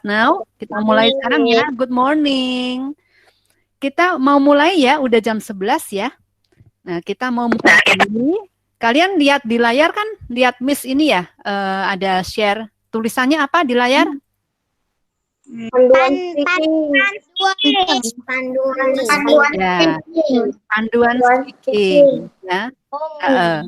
now. Kita mulai sekarang ya. Good morning. Kita mau mulai ya, udah jam 11 ya. Nah, kita mau mulai ini. Kalian lihat di layar kan? Lihat Miss ini ya, ada share. Tulisannya apa di layar? Panduan speaking. Ya. Nah,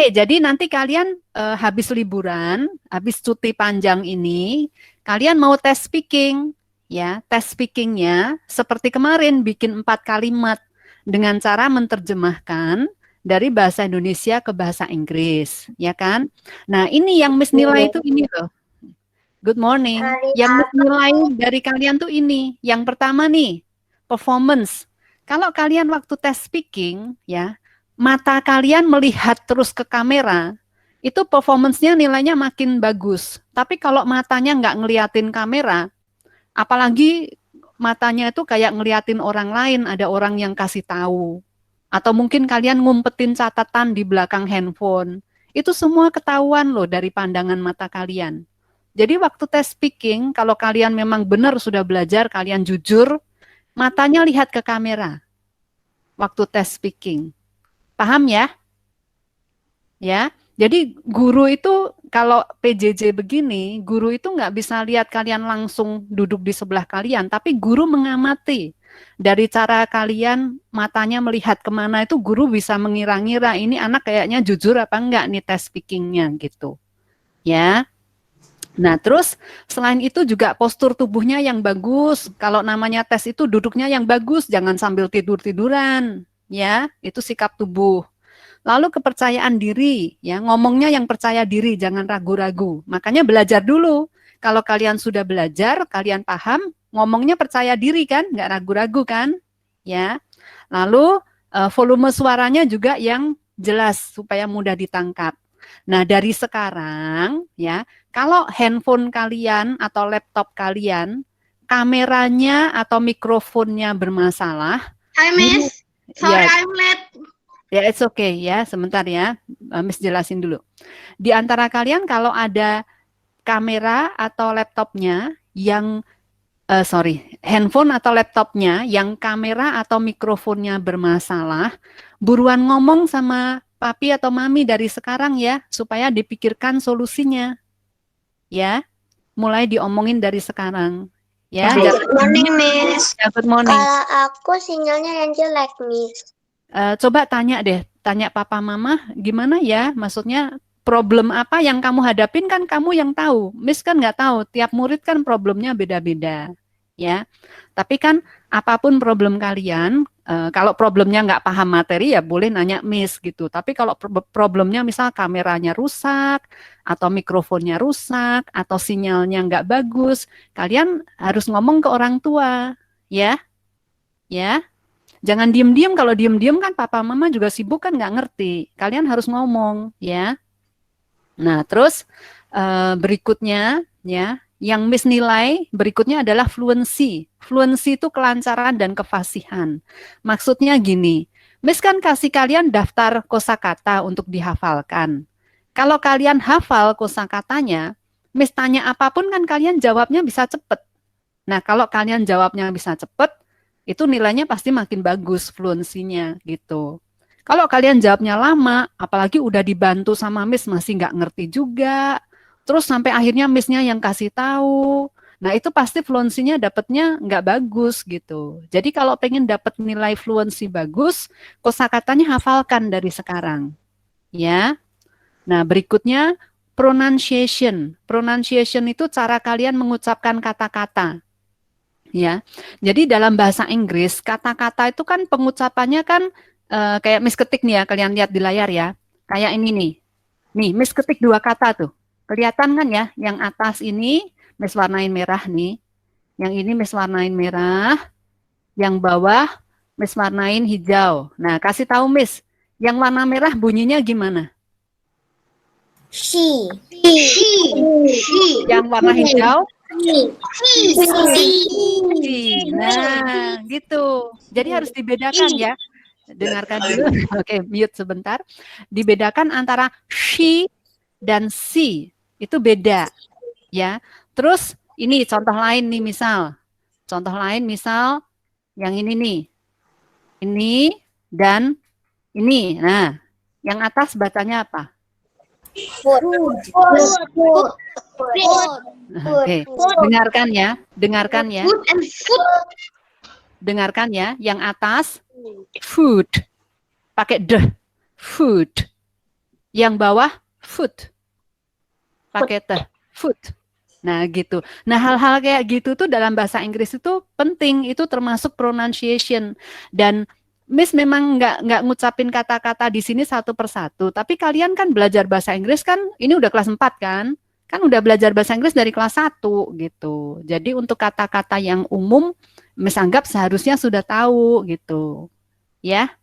jadi nanti kalian habis liburan, habis cuti panjang ini, kalian mau tes speaking, ya. Tes speakingnya seperti kemarin bikin 4 kalimat dengan cara menerjemahkan dari bahasa Indonesia ke bahasa Inggris, ya kan? Nah, ini yang Miss nilai itu ini loh. Good morning. Yang Miss nilai dari kalian tuh ini. Yang pertama nih, performance. Kalau kalian waktu tes speaking, ya, mata kalian melihat terus ke kamera, itu performance-nya nilainya makin bagus. Tapi kalau matanya nggak ngeliatin kamera, apalagi matanya itu kayak ngeliatin orang lain, ada orang yang kasih tahu. Atau mungkin kalian ngumpetin catatan di belakang handphone. Itu semua ketahuan loh dari pandangan mata kalian. Jadi waktu tes speaking, kalau kalian memang benar sudah belajar, kalian jujur, matanya lihat ke kamera. Waktu tes speaking. Paham ya? Ya, jadi guru itu kalau PJJ begini, guru itu nggak bisa lihat kalian langsung duduk di sebelah kalian, tapi guru mengamati. Dari cara kalian matanya melihat kemana itu guru bisa mengira-ngira ini anak kayaknya jujur apa enggak nih tes speakingnya gitu. Ya. Nah, terus selain itu juga postur tubuhnya yang bagus. Kalau namanya tes itu duduknya yang bagus, jangan sambil tidur-tiduran. Ya, itu sikap tubuh. Lalu kepercayaan diri, ya ngomongnya yang percaya diri, jangan ragu-ragu. Makanya belajar dulu. Kalau kalian sudah belajar, kalian paham, ngomongnya percaya diri kan, nggak ragu-ragu kan, ya. Lalu volume suaranya juga yang jelas supaya mudah ditangkap. Nah dari sekarang, ya, kalau handphone kalian atau laptop kalian, kameranya atau mikrofonnya bermasalah. Hi Miss, sorry ya, I'm late. Ya, it's okay ya, sebentar ya, Miss jelasin dulu. Di antara kalian kalau ada kamera atau laptopnya yang, handphone atau laptopnya yang kamera atau mikrofonnya bermasalah, buruan ngomong sama papi atau mami dari sekarang ya, supaya dipikirkan solusinya. Ya, mulai diomongin dari sekarang. Ya, Good morning Miss. Ya, good morning. Kalau aku sinyalnya yang jelek Miss. Coba tanya deh, tanya papa mama gimana ya, maksudnya problem apa yang kamu hadapin kan kamu yang tahu, Miss kan nggak tahu, tiap murid kan problemnya beda-beda, ya. Tapi kan apapun problem kalian, kalau problemnya nggak paham materi ya boleh nanya Miss gitu. Tapi kalau problemnya misal kameranya rusak, atau mikrofonnya rusak, atau sinyalnya nggak bagus, kalian harus ngomong ke orang tua, ya, ya. Jangan diem-diem, kalau diem-diem kan papa mama juga sibuk kan nggak ngerti. Kalian harus ngomong ya. Nah terus berikutnya ya, yang Miss nilai berikutnya adalah fluency. Fluency itu kelancaran dan kefasihan. Maksudnya gini, Miss kan kasih kalian daftar kosakata untuk dihafalkan. Kalau kalian hafal kosakatanya, Miss tanya apapun kan kalian jawabnya bisa cepet. Nah kalau kalian jawabnya bisa cepet, itu nilainya pasti makin bagus fluensinya gitu. Kalau kalian jawabnya lama, apalagi udah dibantu sama Miss masih nggak ngerti juga, terus sampai akhirnya Miss-nya yang kasih tahu, nah itu pasti fluensinya dapatnya nggak bagus gitu. Jadi kalau pengen dapat nilai fluensi bagus, kosakatanya hafalkan dari sekarang, ya. Nah berikutnya pronunciation. Pronunciation itu cara kalian mengucapkan kata-kata. Ya, jadi dalam bahasa Inggris kata-kata itu kan pengucapannya kan kayak Miss ketik nih ya, kalian lihat di layar ya, kayak ini nih Miss ketik 2 kata tuh, kelihatan kan ya, yang atas ini Miss warnain merah nih, yang ini Miss warnain merah, yang bawah Miss warnain hijau. Nah kasih tahu Miss, yang warna merah bunyinya gimana? She. Yang warna hijau? Si. Nah, gitu. Jadi harus dibedakan ya. Dengarkan dulu. Oke, mute sebentar. Dibedakan antara she dan si. Itu beda. Ya. Terus ini contoh lain nih misal. Contoh lain misal yang ini nih. Ini dan ini. Nah, yang atas bacanya apa? Food. Food. Food. Oke, dengarkan ya, dengarkan ya, Food and food. dengarkan ya. Yang atas food, pakai d, food. Yang bawah food, pakai t, food. Nah gitu. Nah hal-hal kayak gitu tuh dalam bahasa Inggris itu penting. Itu termasuk pronunciation. Dan Miss memang nggak ngucapin kata-kata di sini satu persatu. Tapi kalian kan belajar bahasa Inggris kan, ini udah kelas 4 kan? Kan udah belajar bahasa Inggris dari kelas 1 gitu. Jadi untuk kata-kata yang umum, Miss anggap seharusnya sudah tahu gitu. Ya.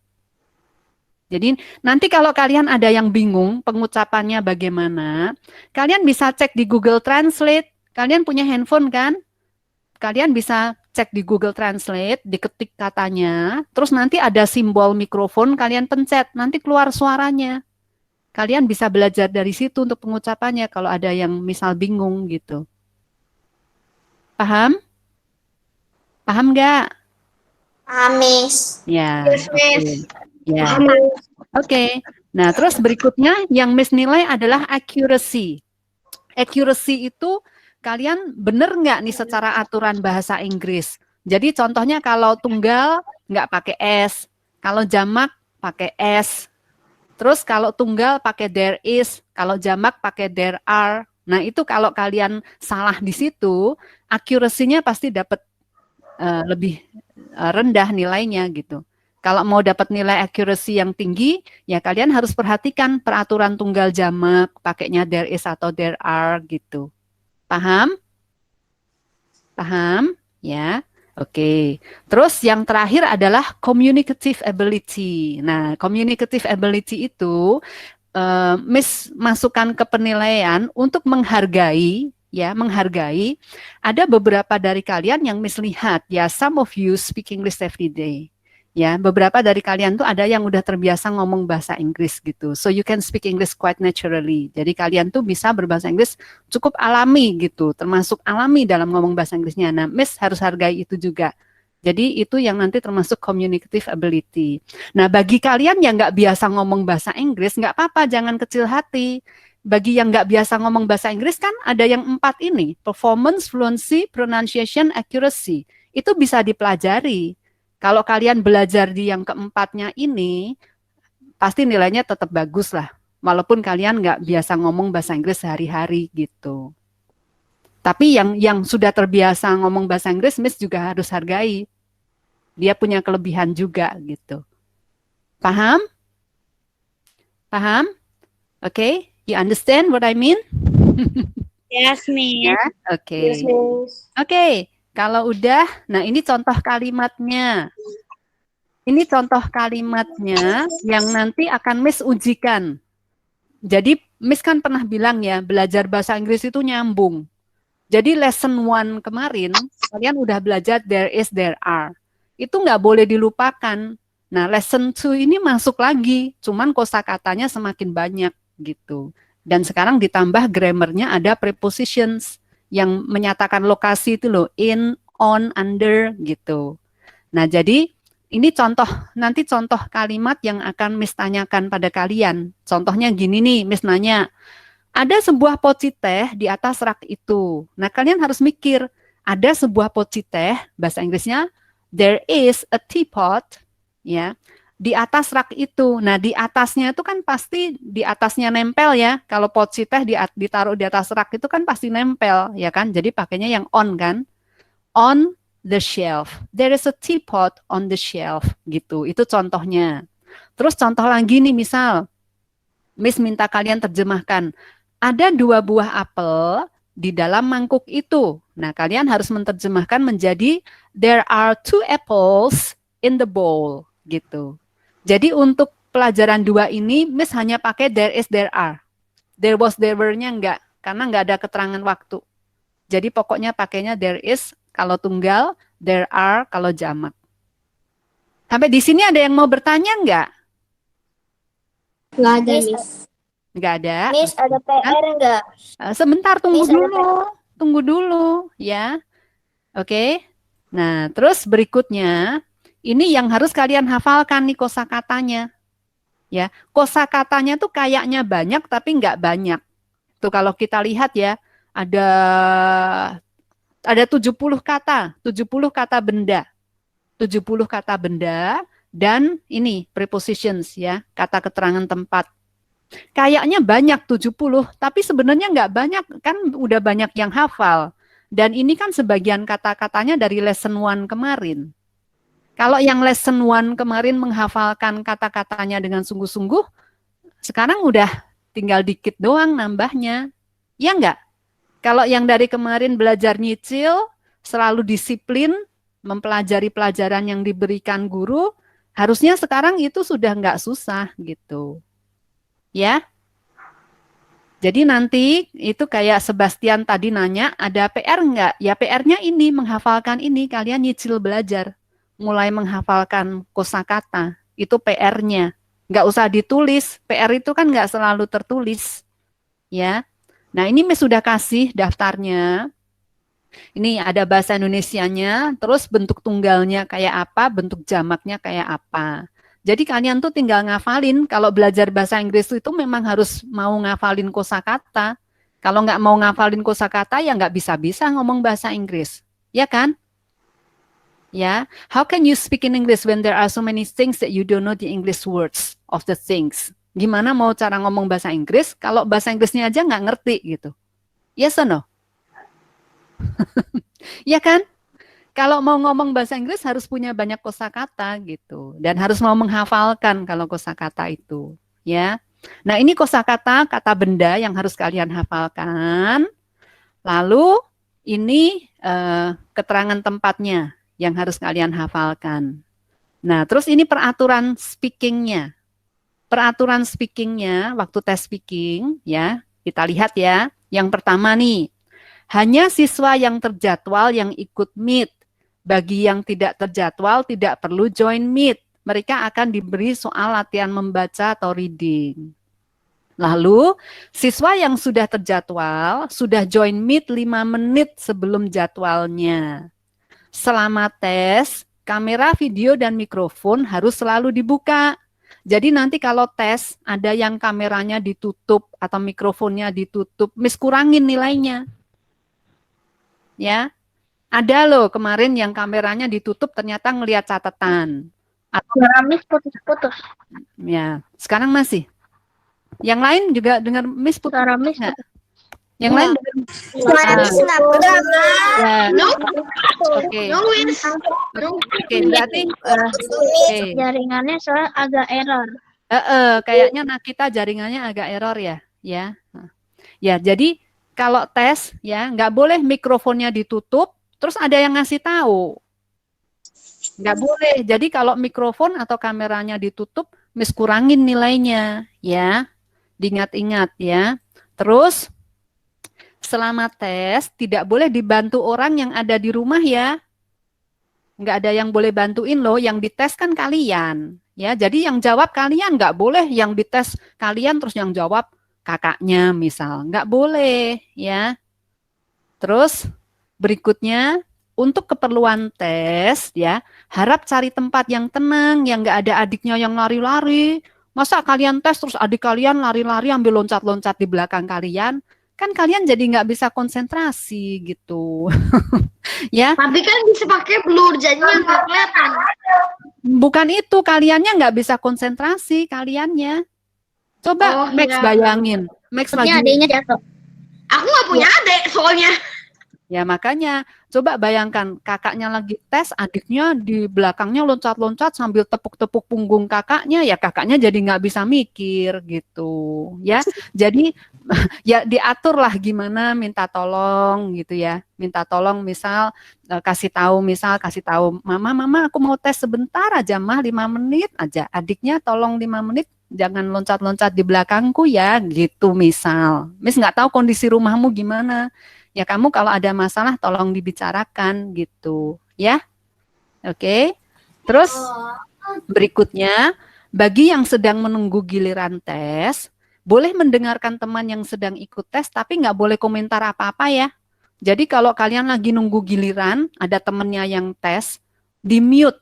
Jadi nanti kalau kalian ada yang bingung pengucapannya bagaimana, kalian bisa cek di Google Translate. Kalian punya handphone kan? Kalian bisa cek di Google Translate, diketik katanya, terus nanti ada simbol mikrofon, kalian pencet, nanti keluar suaranya. Kalian bisa belajar dari situ untuk pengucapannya kalau ada yang misal bingung gitu. Paham? Paham nggak? Miss. Ya, Yes, oke. Miss. Ya. Oke. Nah, terus berikutnya yang Miss nilai adalah accuracy. Accuracy itu kalian benar nggak nih secara aturan bahasa Inggris? Jadi contohnya kalau tunggal nggak pakai S, kalau jamak pakai S. Terus kalau tunggal pakai there is, kalau jamak pakai there are. Nah itu kalau kalian salah di situ, accuracy-nya pasti dapat lebih rendah nilainya gitu. Kalau mau dapat nilai accuracy yang tinggi, ya kalian harus perhatikan peraturan tunggal jamak, pakainya there is atau there are gitu. Paham? Paham? Ya. Oke. Terus yang terakhir adalah communicative ability. Nah, communicative ability itu Miss masukkan ke penilaian untuk menghargai, ya, menghargai. Ada beberapa dari kalian yang Miss lihat, ya, some of you speak English every day. Ya, beberapa dari kalian tuh ada yang udah terbiasa ngomong bahasa Inggris gitu. So you can speak English quite naturally. Jadi kalian tuh bisa berbahasa Inggris cukup alami gitu, termasuk alami dalam ngomong bahasa Inggrisnya. Nah, Miss harus hargai itu juga. Jadi itu yang nanti termasuk communicative ability. Nah, bagi kalian yang nggak biasa ngomong bahasa Inggris, nggak apa-apa, jangan kecil hati. Bagi yang nggak biasa ngomong bahasa Inggris kan ada yang 4 ini, performance, fluency, pronunciation, accuracy. Itu bisa dipelajari. Kalau kalian belajar di yang keempatnya ini, pasti nilainya tetap bagus lah. Walaupun kalian nggak biasa ngomong bahasa Inggris sehari-hari gitu. Tapi yang sudah terbiasa ngomong bahasa Inggris, Miss juga harus hargai. Dia punya kelebihan juga gitu. Paham? Paham? Oke, okay? You understand what I mean? Yes, Miss. Ya, oke. Oke, kalau udah, nah ini contoh kalimatnya. Ini contoh kalimatnya yang nanti akan Miss ujikan. Jadi Miss kan pernah bilang ya, belajar bahasa Inggris itu nyambung. Jadi lesson 1 kemarin, kalian udah belajar there is, there are. Itu nggak boleh dilupakan. Nah, lesson 2 ini masuk lagi, cuman kosakatanya semakin banyak gitu. Dan sekarang ditambah grammarnya ada prepositions yang menyatakan lokasi itu loh, in, on, under gitu. Nah, jadi ini contoh, nanti contoh kalimat yang akan Miss tanyakan pada kalian. Contohnya gini nih, Miss nanya, ada sebuah poci teh di atas rak itu. Nah, kalian harus mikir, ada sebuah poci teh, bahasa Inggrisnya, there is a teapot, ya, di atas rak itu. Nah, di atasnya itu kan pasti di atasnya nempel ya. Kalau poci teh ditaruh di atas rak itu kan pasti nempel, ya kan? Jadi pakainya yang on kan? On the shelf. There is a teapot on the shelf, gitu. Itu contohnya. Terus contoh lagi nih, misal, Miss minta kalian terjemahkan. Ada 2 buah apel di dalam mangkuk itu. Nah, kalian harus menerjemahkan menjadi there are 2 apples in the bowl, gitu. Jadi untuk pelajaran 2 ini, Miss hanya pakai there is, there are. There was, there were-nya enggak, karena enggak ada keterangan waktu. Jadi pokoknya pakainya there is kalau tunggal, there are kalau jamak. Sampai di sini ada yang mau bertanya enggak? Nggak ada, Miss. Enggak ada. Miss, ada PR enggak? Sebentar, tunggu Miss, ada dulu. tunggu dulu ya. Oke. Nah, terus berikutnya ini yang harus kalian hafalkan nih kosakatanya. Ya, kosakatanya tuh kayaknya banyak tapi nggak banyak. Tuh kalau kita lihat ya, ada 70 kata, 70 kata benda. 70 kata benda dan ini prepositions ya, kata keterangan tempat. Kayaknya banyak 70, tapi sebenarnya nggak banyak, kan udah banyak yang hafal. Dan ini kan sebagian kata-katanya dari lesson 1 kemarin. Kalau yang lesson 1 kemarin menghafalkan kata-katanya dengan sungguh-sungguh, sekarang udah tinggal dikit doang nambahnya. Ya enggak? Kalau yang dari kemarin belajar nyicil, selalu disiplin, mempelajari pelajaran yang diberikan guru, harusnya sekarang itu sudah enggak susah gitu. Ya. Jadi nanti itu kayak Sebastian tadi nanya, ada PR enggak? Ya PR-nya ini, menghafalkan ini, kalian nyicil belajar. Mulai menghafalkan kosakata, itu PR-nya. Enggak usah ditulis, PR itu kan enggak selalu tertulis. Ya. Nah ini Miss sudah kasih daftarnya. Ini ada bahasa Indonesianya, terus bentuk tunggalnya kayak apa, bentuk jamaknya kayak apa. Jadi kalian tuh tinggal ngafalin. Kalau belajar bahasa Inggris itu memang harus mau ngafalin kosakata. Kalau nggak mau ngafalin kosakata ya nggak bisa-bisa ngomong bahasa Inggris. Ya kan? Ya. How can you speak in English when there are so many things that you don't know the English words of the things? Gimana mau cara ngomong bahasa Inggris kalau bahasa Inggrisnya aja nggak ngerti gitu? Yes or no? Ya kan? Kalau mau ngomong bahasa Inggris harus punya banyak kosakata gitu dan harus mau menghafalkan kalau kosakata itu, ya. Nah, ini kosakata kata benda yang harus kalian hafalkan. Lalu ini keterangan tempatnya yang harus kalian hafalkan. Nah, terus ini peraturan speakingnya. Peraturan speakingnya waktu tes speaking, ya. Kita lihat ya. Yang pertama nih, hanya siswa yang terjadwal yang ikut meet. Bagi yang tidak terjadwal tidak perlu join meet. Mereka akan diberi soal latihan membaca atau reading. Lalu, siswa yang sudah terjadwal sudah join meet 5 menit sebelum jadwalnya. Selama tes, kamera, video, dan mikrofon harus selalu dibuka. Jadi nanti kalau tes, ada yang kameranya ditutup atau mikrofonnya ditutup, Miss kurangin nilainya. Ya, ada loh kemarin yang kameranya ditutup ternyata ngelihat catatan. Atau Miss putus-putus. ya, sekarang masih. Yang lain juga dengar Miss putus Miss nggak? Yang lain dengar. Suara Miss nggak putus. Ya. No. Oke. No, Miss. Oke, berarti oke. Jaringannya soal agak error. Kayaknya Nakita jaringannya agak error ya, ya. Ya, jadi kalau tes ya nggak boleh mikrofonnya ditutup, terus ada yang ngasih tahu. Nggak boleh. Jadi kalau mikrofon atau kameranya ditutup, Miss kurangin nilainya, ya. Diingat-ingat ya. Terus selama tes tidak boleh dibantu orang yang ada di rumah ya. Nggak ada yang boleh bantuin loh, yang dites kan kalian. Ya, jadi yang jawab kalian, nggak boleh yang dites kalian terus yang jawab kakaknya misal. Nggak boleh ya. Terus berikutnya, untuk keperluan tes ya, harap cari tempat yang tenang, yang nggak ada adiknya yang lari-lari. Masa kalian tes terus adik kalian lari-lari ambil loncat-loncat di belakang kalian? Kan kalian jadi nggak bisa konsentrasi gitu. Ya. Tapi kan bisa pakai blur, jadinya nggak kelihatan. Bukan itu, kaliannya nggak bisa konsentrasi, kaliannya. Coba Max iya. bayangin. Max lagi. Adiknya jatuh. Aku nggak punya adik soalnya. Ya makanya, coba bayangkan kakaknya lagi tes, adiknya di belakangnya loncat-loncat sambil tepuk-tepuk punggung kakaknya, ya kakaknya jadi nggak bisa mikir gitu, ya. Jadi ya diatur lah gimana minta tolong gitu ya, minta tolong misal kasih tahu mama aku mau tes sebentar aja mah 5 menit aja, adiknya tolong 5 menit jangan loncat-loncat di belakangku ya gitu misal. Miss nggak tahu kondisi rumahmu gimana. Ya kamu kalau ada masalah tolong dibicarakan gitu ya. Oke. Terus berikutnya, bagi yang sedang menunggu giliran tes, boleh mendengarkan teman yang sedang ikut tes tapi nggak boleh komentar apa-apa ya. Jadi kalau kalian lagi nunggu giliran, ada temennya yang tes, di mute.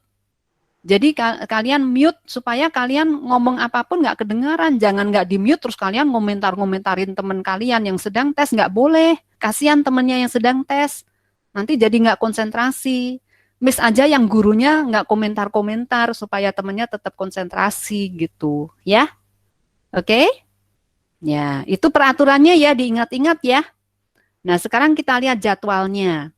Jadi kalian mute supaya kalian ngomong apapun nggak kedengaran. Jangan nggak di mute terus kalian ngomentarin teman kalian yang sedang tes, nggak boleh. Kasihan temennya yang sedang tes. Nanti jadi nggak konsentrasi. Miss aja yang gurunya nggak komentar-komentar supaya temennya tetap konsentrasi gitu, ya. Oke? Ya, itu peraturannya ya, diingat-ingat ya. Nah, sekarang kita lihat jadwalnya.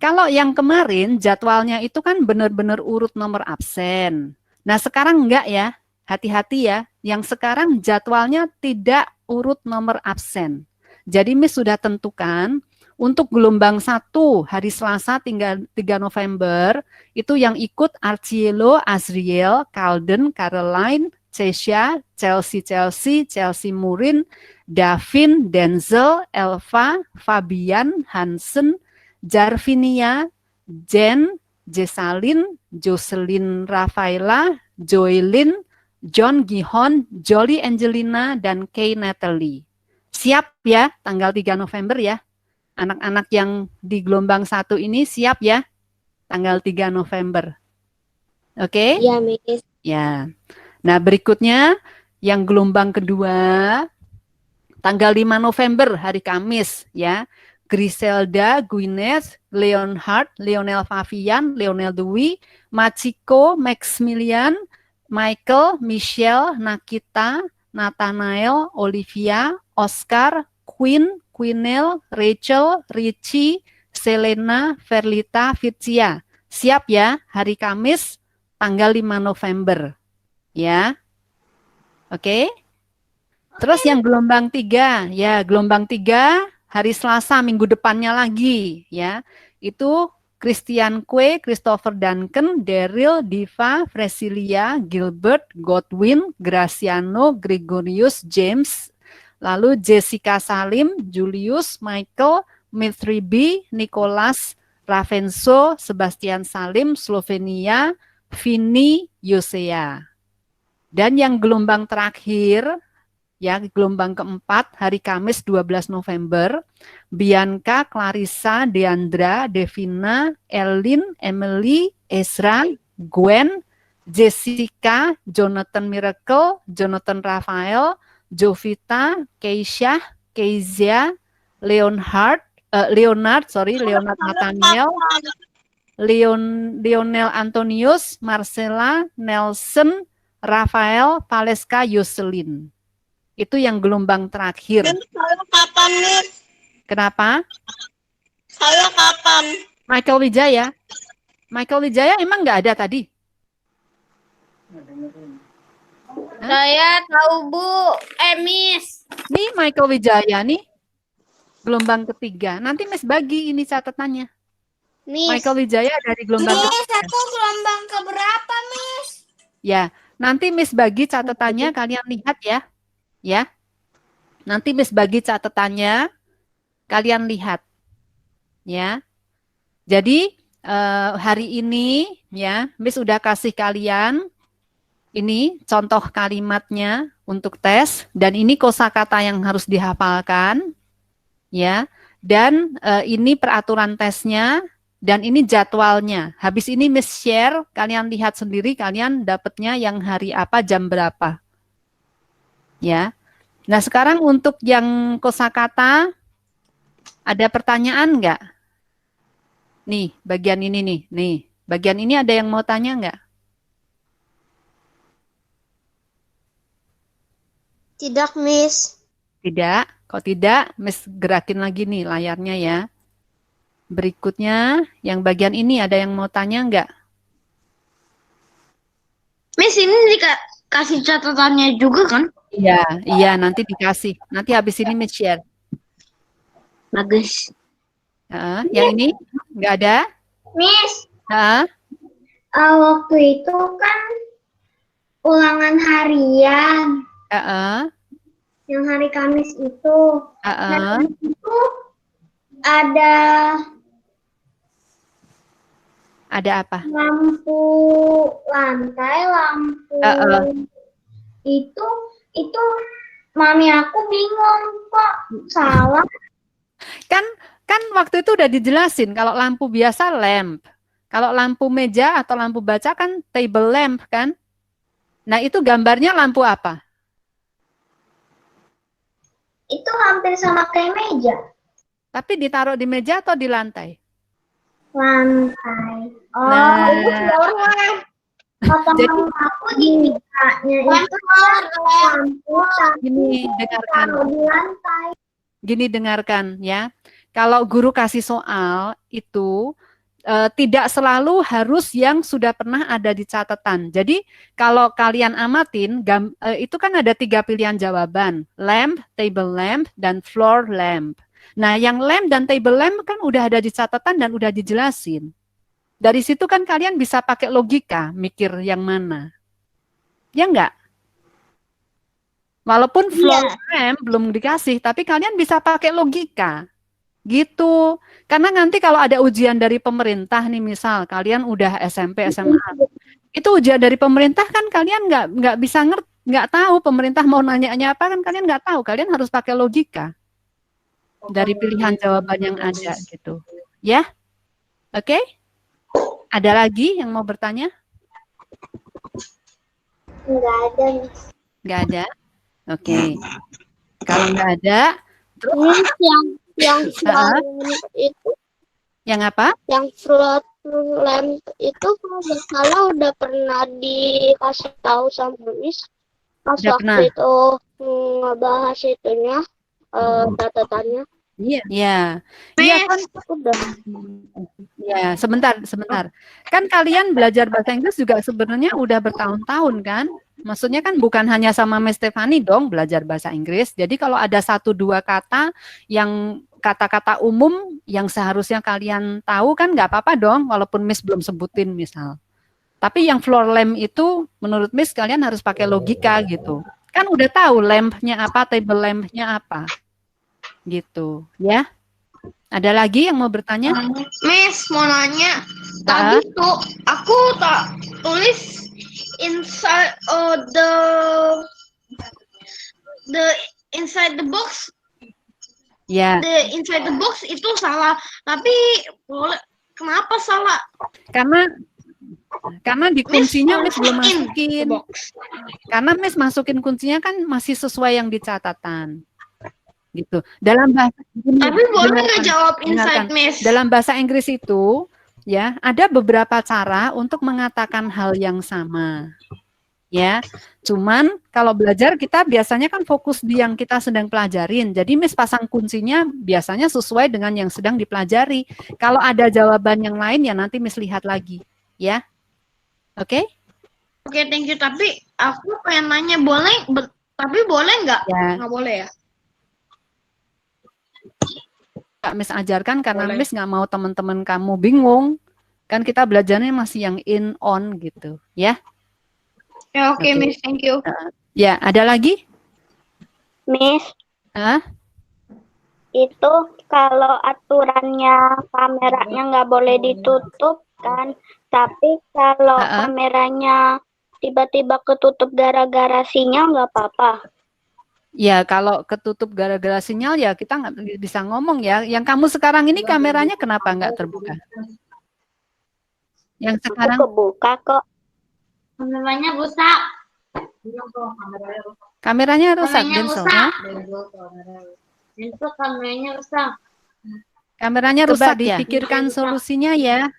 Kalau yang kemarin jadwalnya itu kan benar-benar urut nomor absen. Nah, sekarang enggak ya. Hati-hati ya. Yang sekarang jadwalnya tidak urut nomor absen. Jadi Miss sudah tentukan untuk gelombang 1 hari Selasa 3 November itu yang ikut Arcielo, Azriel, Calden, Caroline, Cecia, Chelsea Murin, Davin, Denzel, Elva, Fabian, Hansen, Jarvinia, Jen, Jessalyn, Jocelyn Rafaela, Joylyn, John Gihon, Jolie Angelina, dan Kay Natalie. Siap ya, tanggal 3 November ya. Anak-anak yang di gelombang 1 ini siap ya, tanggal 3 November. Oke? Iya, Miss. Ya. Nah, berikutnya yang gelombang kedua, tanggal 5 November, hari Kamis ya. Griselda, Gwyneth, Leonhard, Lionel Fabian, Leonel Dwi, Machiko, Maximilian, Michael, Michelle, Nakita, Nathanael, Olivia, Oscar, Queen, Quinel, Rachel, Richie, Selena, Verlita, Vicia. Siap ya, hari Kamis tanggal 5 November. Ya. Oke. Terus yang gelombang 3, ya gelombang 3 hari Selasa minggu depannya lagi ya. Itu Christian Kue, Christopher Duncan, Daryl, Diva, Fresilia, Gilbert, Godwin, Graciano, Gregorius, James, lalu Jessica Salim, Julius, Michael, Mitribi, Nicholas, Ravenso, Sebastian Salim, Slovenia, Vini, Yosea. Dan yang gelombang terakhir, ya gelombang keempat, hari Kamis 12 November, Bianca, Clarissa, Deandra, Devina, Elin, Emily, Ezra, Gwen, Jessica, Jonathan Miracle, Jonathan Rafael, Jovita, Keisha, Kezia, Leonard Nathaniel, Lionel Antonius, Marcella, Nelson, Rafael, Valeska, Yoselin. Itu yang gelombang terakhir. Saya kapan, Miss? Kenapa? Saya kapan? Michael Wijaya. Michael Wijaya emang nggak ada tadi? Saya tahu, Bu. Miss. Nih Michael Wijaya nih. Gelombang ketiga. Nanti Miss bagi ini catatannya. Miss. Michael Wijaya dari gelombang Miss, ketiga. aku gelombang keberapa, Miss? Ya, nanti Miss bagi catatannya, kalian lihat ya. Ya. Nanti Miss bagi catatannya, kalian lihat. Ya. Jadi hari ini ya, Miss udah kasih kalian ini contoh kalimatnya untuk tes, dan ini kosakata yang harus dihafalkan. Ya. Dan ini peraturan tesnya, dan ini jadwalnya. Habis ini Miss share, kalian lihat sendiri kalian dapatnya yang hari apa, jam berapa. Ya. Nah, sekarang untuk yang kosakata, ada pertanyaan nggak? Nih, bagian ini nih. Nih, bagian ini ada yang mau tanya nggak? Tidak, Miss. Tidak. Kalau tidak, Miss gerakin lagi nih layarnya ya. Berikutnya, yang bagian ini ada yang mau tanya nggak? Miss, ini dikasih catatannya juga kan? Iya, iya nanti dikasih. Nanti habis ini Miss share. Bagus. Yang ini nggak ada? Miss, Hah? waktu itu kan ulangan harian. Yang hari Kamis itu. Nah, itu ada apa? lampu lantai, lampu itu mami aku bingung kok salah. Kan waktu itu udah dijelasin kalau lampu biasa lamp. Kalau lampu meja atau lampu baca kan table lamp kan? Nah, itu gambarnya lampu apa? Itu hampir sama kayak meja. Tapi ditaruh di meja atau di lantai? Lantai. Oh, Nah, itu floor lamp. Kata jadi mama aku di mejanya itu lampu tapi gini dengarkan. taruh di lantai. Gini dengarkan ya. Kalau guru kasih soal itu tidak selalu harus yang sudah pernah ada di catatan. Jadi kalau kalian amatin, itu kan ada 3 pilihan jawaban, lamp, table lamp, dan floor lamp. Nah, yang lamp dan table lamp kan udah ada di catatan dan udah dijelasin. Dari situ kan kalian bisa pakai logika, mikir yang mana. Ya enggak? Walaupun floor lamp belum dikasih, tapi kalian bisa pakai logika. Gitu. Karena nanti kalau ada ujian dari pemerintah nih, misal kalian udah SMP, SMA, itu ujian dari pemerintah kan kalian nggak bisa nggak tahu pemerintah mau nanya apa kan kalian nggak tahu. Kalian harus pakai logika dari pilihan jawaban yang ada gitu. Ya, oke? Ada lagi yang mau bertanya? Enggak ada, Miss. Nggak ada? Oke. Kalau nggak ada, Miss, yang floor lamp itu, yang apa? yang floor lamp itu kalau nggak salah udah pernah dikasih tahu sama Miss pas Udah waktu pernah. itu ngebahas itunya catatannya. Iya. Iya. Iya kan? Udah. Ya, sebentar. Kan kalian belajar bahasa Inggris juga sebenarnya udah bertahun-tahun kan? Maksudnya kan bukan hanya sama Miss Stefani dong belajar bahasa Inggris. Jadi kalau ada 1-2 kata yang kata-kata umum yang seharusnya kalian tahu kan nggak apa-apa dong, walaupun Miss belum sebutin misal. Tapi yang floor lamp itu menurut Miss kalian harus pakai logika gitu. Kan udah tahu lampnya apa, table lampnya apa. Gitu, ya. Ada lagi yang mau bertanya? Miss, mau nanya. Tadi tuh aku tak tulis inside the inside the box. Ya. The inside the box itu salah. Tapi kenapa salah? Karena di kuncinya Miss belum in masukin. the box. Karena Miss masukin kuncinya kan masih sesuai yang di catatan. Gitu. Dalam bahasa Tapi boleh nggak jawab inside, Miss? Dalam bahasa Inggris itu ya, ada beberapa cara untuk mengatakan hal yang sama. Ya. Cuman kalau belajar kita biasanya kan fokus di yang kita sedang pelajarin. Jadi Miss pasang kuncinya biasanya sesuai dengan yang sedang dipelajari. Kalau ada jawaban yang lain ya nanti Miss lihat lagi, ya. Oke? Oke, thank you. Tapi aku pengen nanya, tapi boleh nggak? Ya. Nggak boleh ya? Kak Miss ajarkan karena Miss nggak mau teman-teman kamu bingung. Kan kita belajarnya masih yang in on gitu, ya. Ya, oke, Miss. Thank you. Ya, ada lagi? Miss, Hah? itu kalau aturannya kameranya nggak boleh ditutup kan, tapi kalau kameranya tiba-tiba ketutup gara-gara sinyal nggak apa-apa. Ya, kalau ketutup gara-gara sinyal ya kita nggak bisa ngomong ya. Yang kamu sekarang ini kameranya kenapa nggak terbuka? Yang sekarang kebuka kok. Kameranya rusak. Kameranya rusak, Denso. Kameranya rusak. Kameranya rusak ya. Dipikirkan solusinya ya.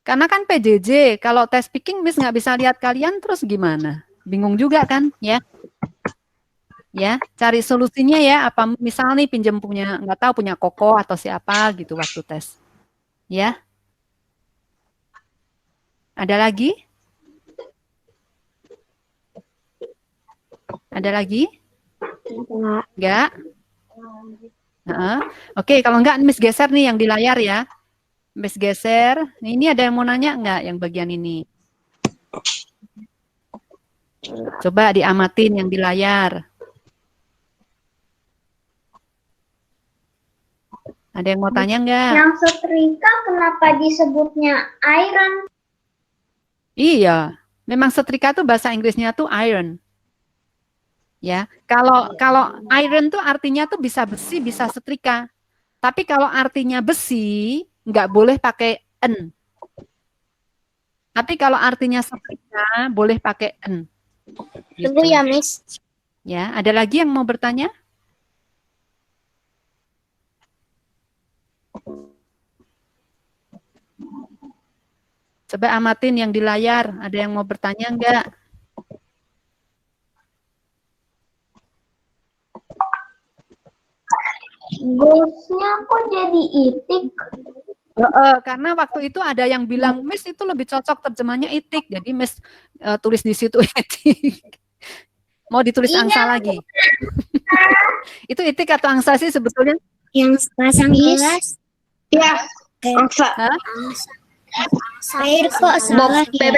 Karena kan PJJ, kalau tes speaking Miss nggak bisa lihat kalian terus gimana? Bingung juga kan, ya? Ya, cari solusinya ya. Apa misal nih pinjam punya, nggak tahu punya Koko atau siapa gitu waktu tes. Ya. Ada lagi? Ada lagi? Enggak? Oke, kalau enggak Miss geser nih yang di layar ya. Miss geser. Ini ada yang mau nanya enggak yang bagian ini? Coba diamatin yang di layar. Ada yang mau tanya enggak? Yang setrika kenapa disebutnya iron? Iya, memang setrika tuh bahasa Inggrisnya tuh iron. Ya, kalau iron tuh artinya tuh bisa besi, bisa setrika. Tapi kalau artinya besi, nggak boleh pakai en. Tapi kalau artinya setrika, boleh pakai en. Gitu. Tunggu ya, Miss. Ya, ada lagi yang mau bertanya? Coba amatin yang di layar. Ada yang mau bertanya enggak? Goalsnya kok jadi itik? Karena waktu itu ada yang bilang, Miss itu lebih cocok terjemahnya itik. Jadi Miss tulis di situ itik. Mau ditulis angsa lagi? Itu itik atau angsa sih sebetulnya? Yang pasang gelas. Ya, angsa. Hah? Air kok salah ya?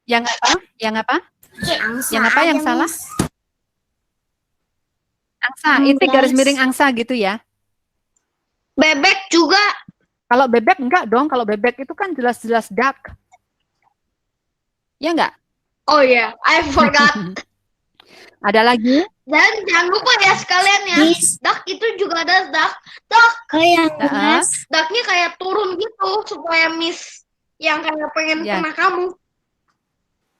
Yang apa? Yang apa? Angsa Yang apa yang aja, salah? Miss. Angsa, itik garis miring angsa gitu ya. Bebek juga. Kalau bebek enggak dong. Kalau bebek itu kan jelas-jelas duck. Ya enggak? Oh ya, I forgot. Ada lagi? Dan jangan lupa ya sekalian ya. Miss, Duck itu juga ada duck. kok yang gelas? Ducknya kayak turun gitu supaya Miss yang kayak pengen Ya. kena kamu.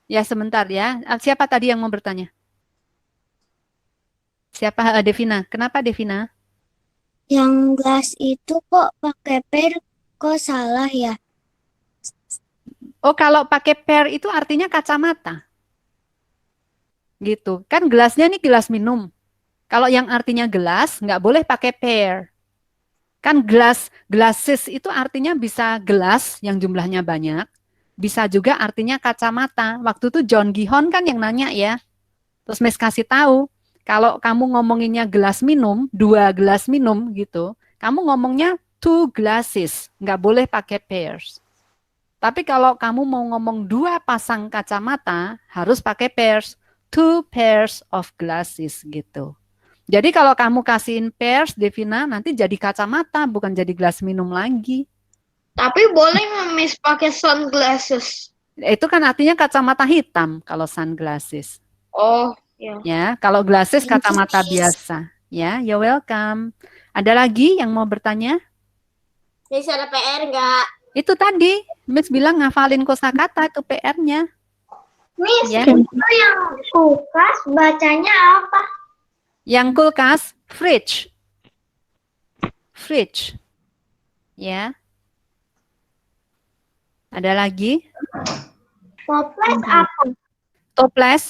Ya, sebentar ya. Siapa tadi yang mau bertanya? Siapa? Devina. Kenapa Devina? Yang gelas itu kok pakai per, kok salah ya? Oh, kalau pakai pair itu artinya kacamata. Gitu. Kan gelasnya nih gelas minum. Kalau yang artinya gelas, nggak boleh pakai pair. Kan glasses itu artinya bisa gelas yang jumlahnya banyak. Bisa juga artinya kacamata. Waktu itu John Gihon kan yang nanya ya. Terus Miss kasih tahu, kalau kamu ngomonginnya gelas minum, 2 gelas minum gitu, kamu ngomongnya 2 glasses, nggak boleh pakai pairs. Tapi kalau kamu mau ngomong 2 pasang kacamata, harus pakai pairs, 2 pairs of glasses gitu. Jadi kalau kamu kasihin pairs, Devina, nanti jadi kacamata, bukan jadi gelas minum lagi. Tapi boleh nggak Miss pakai sunglasses? Itu kan artinya kacamata hitam kalau sunglasses. Oh, ya. Ya, kalau glasses kacamata biasa. Ya, you're welcome. Ada lagi yang mau bertanya? Miss ada PR nggak? Itu tadi, Miss bilang ngafalin kosakata itu PR-nya. Miss, Ya. itu yang kulkas bacanya apa? Yang kulkas, fridge. Fridge. Ya. Ada lagi? Toples apa? Toples.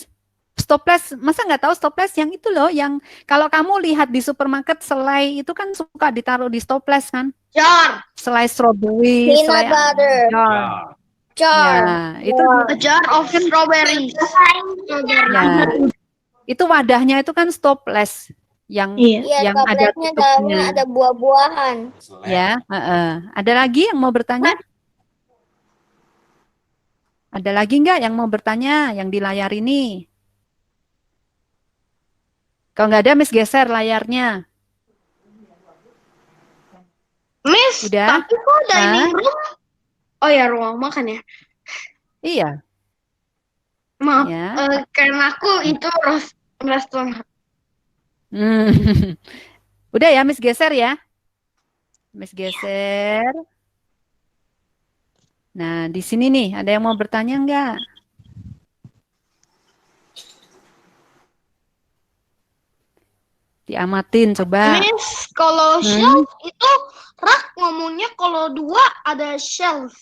Toples, masa nggak tahu toples yang itu loh, yang kalau kamu lihat di supermarket selai itu kan suka ditaruh di toples kan? Jar. Selai strawberry, Peanut selai butter. jar. Jar. Ya, itu A jar of strawberries. ya. Itu wadahnya itu kan toples yang Iya, yang ada topletnya dalamnya tutupnya. ada buah-buahan. Ya, ada lagi yang mau bertanya? Ada lagi nggak yang mau bertanya yang di layar ini? Kalau nggak ada, Miss geser layarnya. Miss, Udah? tapi kok dining room? Oh ya, ruang makan ya. Iya. Maaf, Ya. karena aku itu restoran. Hmm. Udah ya, Miss geser ya. Miss geser. Nah, di sini nih, ada yang mau bertanya nggak? Diamatin, coba. Miss, kalau shelf itu rak ngomongnya kalau 2 ada shelf.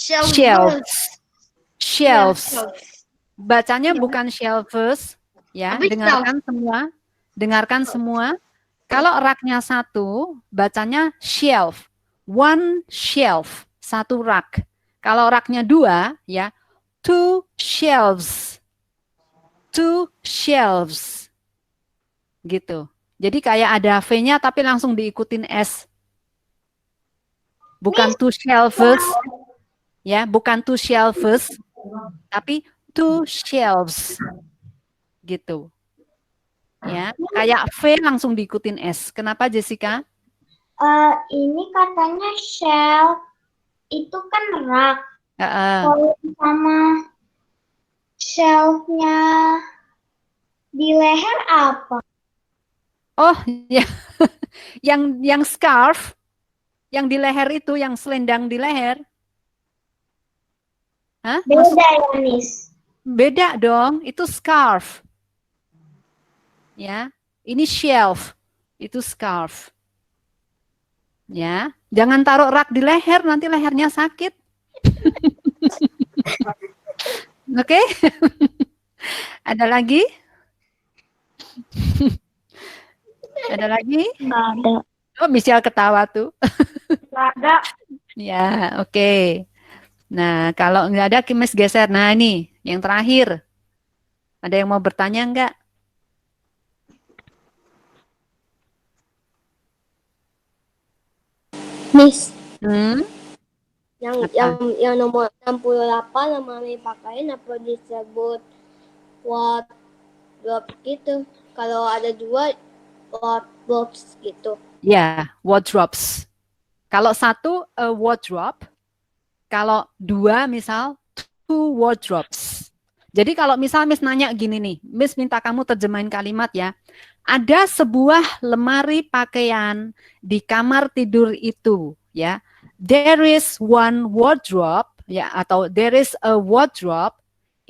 Shelf. Shelves. Ya, Shelves. shelf. Bacanya bukan shelves, ya. Tapi Dengarkan semua. Dengarkan semua. Kalau raknya 1, bacanya shelf. One shelf. 1 rak. Kalau raknya 2, ya. 2 shelves. 2 shelves. Gitu. Jadi kayak ada V-nya tapi langsung diikutin S. Bukan 2 shelves. Ya, bukan 2 shelves. Tapi 2 shelves. Gitu. Ya, kayak V langsung diikutin S. Kenapa, Jessica? Ini katanya shelf itu kan rak. Kalau sama shelfnya Di leher apa? Oh, ya. Yang scarf, yang di leher itu, yang selendang di leher. Hah? Beda ya, Miss. Beda dong, itu scarf. Ya, ini shelf, itu scarf. Ya, jangan taruh rak di leher, nanti lehernya sakit. Oke? Ada lagi? Ada lagi? Nggak ada. Oh, Michelle ketawa tuh. Nggak ada. Ya, oke. Nah, kalau nggak ada, Miss geser. Nah, ini yang terakhir. Ada yang mau bertanya nggak? Miss, Hmm? yang nomor 68 yang mami pakain apa disebut wardrobe gitu. Kalau ada 2 wardrobes gitu. Ya, wardrobes. Kalau 1 wardrobe, kalau 2 misal 2 wardrobes. Jadi kalau misal Miss nanya gini nih, Miss minta kamu terjemahin kalimat ya. Ada sebuah lemari pakaian di kamar tidur itu, ya. There is one wardrobe, ya, atau there is a wardrobe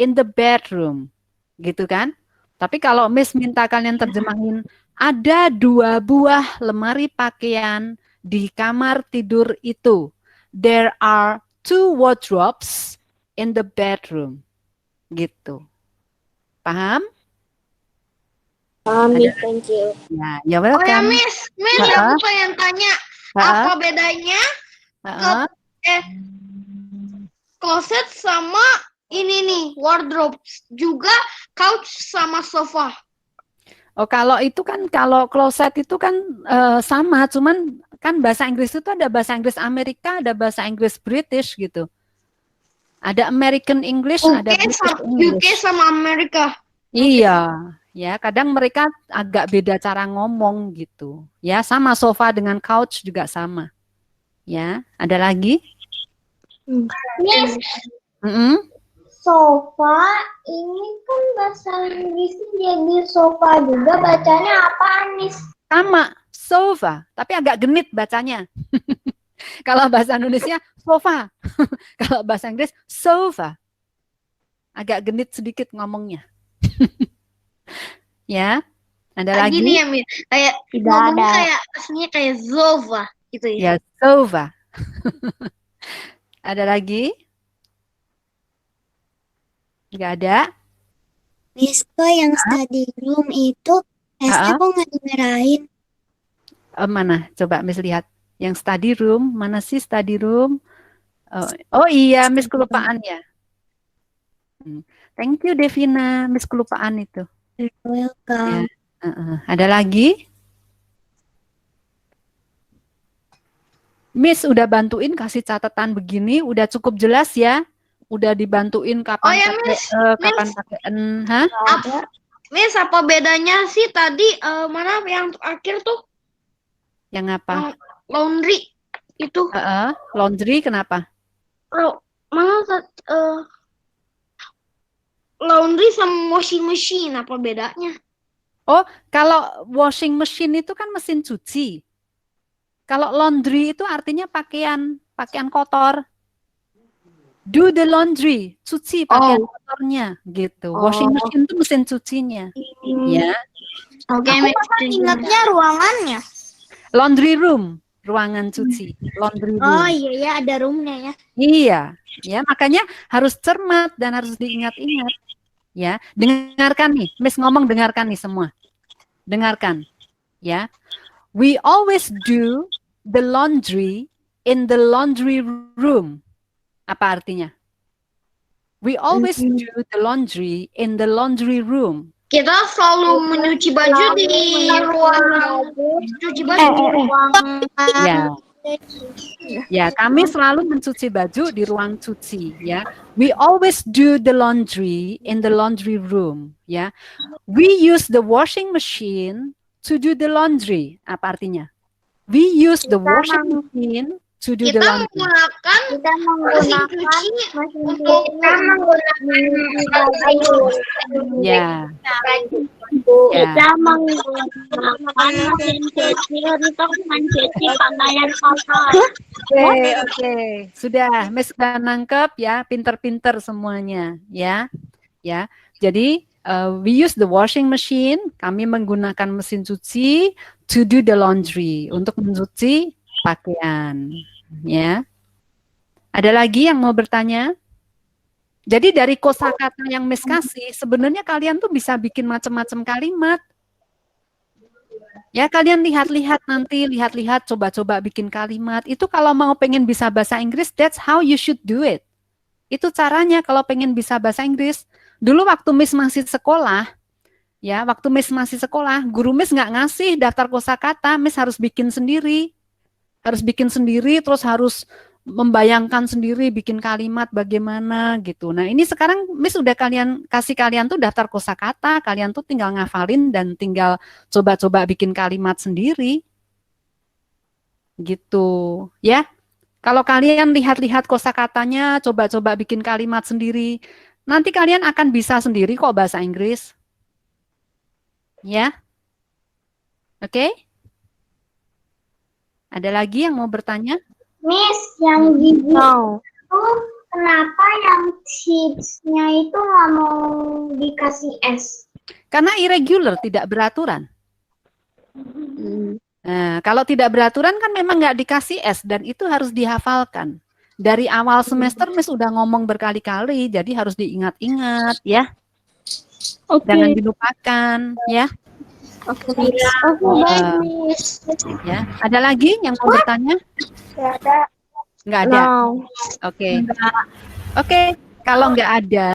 in the bedroom, gitu kan? Tapi kalau Miss minta kalian terjemahin, ada 2 buah lemari pakaian di kamar tidur itu. There are 2 wardrobes in the bedroom. Gitu. Paham? Mami, thank you. Ya, ya Oh ya, welcome. Miss, Ha-ha. aku pengen tanya, Ha-ha. apa bedanya Ha-ha. closet sama ini nih, wardrobe, juga couch sama sofa. Oh, kalau itu kan, kalau closet itu kan sama, cuman kan bahasa Inggris itu ada bahasa Inggris Amerika, ada bahasa Inggris British gitu. Ada American English, ada British UK English. sama Amerika. Iya, ya kadang mereka agak beda cara ngomong gitu. Ya, sama sofa dengan couch juga sama. Ya, ada lagi? Miss, Mm-mm. sofa ini kan bahasa Inggrisnya jadi sofa juga. Bacanya apa, Miss? Sama, sofa, tapi agak genit bacanya. Kalau bahasa Indonesia, sofa. Kalau bahasa Inggris, sofa. Agak genit sedikit ngomongnya. Ya, ada lagi? Gini ya, Miss. Kayak Tidak ngomongnya ada. kayak aslinya kayak Zova gitu ya. Ya, sofa. Ada lagi? Nggak ada? Miss, kok yang study room itu tesnya kok nggak dimerahin? Mana? Coba Miss lihat. Yang study room, mana sih study room? Oh iya, Miss kelupaan ya. Thank you Devina, Miss kelupaan itu. Welcome. Ada lagi? Miss udah bantuin kasih catatan begini, udah cukup jelas ya? Udah dibantuin kapan Oh ya, pakai Miss. kapan Miss. pakai hah? Miss, apa bedanya sih tadi mana yang terakhir tuh Yang apa? laundry itu? Laundry kenapa? Mana laundry sama washing machine apa bedanya? Oh, kalau washing machine itu kan mesin cuci. Kalau laundry itu artinya pakaian kotor. Do the laundry, cuci pakaian kotornya gitu. Washing machine itu mesin cucinya. Ya. Oke, ingatnya ruangannya. Laundry room, ruangan cuci. Laundry room. Oh iya ya, ada roomnya ya. Iya, ya makanya harus cermat dan harus diingat-ingat. Ya, dengarkan nih, Miss ngomong, dengarkan nih semua. Dengarkan. Ya. We always do the laundry in the laundry room. Apa artinya? We always do the laundry in the laundry room. Kita selalu menyuci baju di ruang cuci baju. Ya. Ya, kami selalu mencuci baju di ruang cuci, ya. We always do the laundry in the laundry room, ya. We use the washing machine to do the laundry. Apa artinya? We use the washing machine to do the Kita laundry? menggunakan Kita mesin menggunakan cuci mesin untuk cuci menggunakan baju. Ya, ya. Kita menggunakan mesin cuci untuk mencuci pakaian kotor. Oke. Sudah, Miss udah nangkep ya, pinter-pinter semuanya, ya. Ya. Jadi we use the washing machine, kami menggunakan mesin cuci to do the laundry, untuk mencuci pakaian, ya. Ada lagi yang mau bertanya? Jadi dari kosakata yang Miss kasih, sebenarnya kalian tuh bisa bikin macam-macam kalimat. Ya, kalian lihat-lihat nanti, lihat-lihat, coba-coba bikin kalimat. Itu kalau mau pengen bisa bahasa Inggris, that's how you should do it. Itu caranya kalau pengen bisa bahasa Inggris. Dulu waktu Miss masih sekolah, ya, waktu Miss masih sekolah, guru Miss nggak ngasih daftar kosakata, Miss harus bikin sendiri. Harus bikin sendiri, terus harus membayangkan sendiri, bikin kalimat bagaimana gitu. Nah, ini sekarang Miss udah kasih kalian tuh daftar kosakata, kalian tuh tinggal ngafalin dan tinggal coba-coba bikin kalimat sendiri. Gitu, ya. Kalau kalian lihat-lihat kosakatanya, coba-coba bikin kalimat sendiri, nanti kalian akan bisa sendiri kok bahasa Inggris. Ya. Oke? Ada lagi yang mau bertanya? Miss, yang di buku itu kenapa yang sheets-nya itu nggak mau dikasih S? Karena irregular, tidak beraturan. Nah, kalau tidak beraturan kan memang nggak dikasih S dan itu harus dihafalkan. Dari awal semester Miss udah ngomong berkali-kali, jadi harus diingat-ingat ya. Jangan dilupakan ya. Ya. Ada lagi yang mau bertanya? Nggak ada. Oke. Oke, kalau nggak ada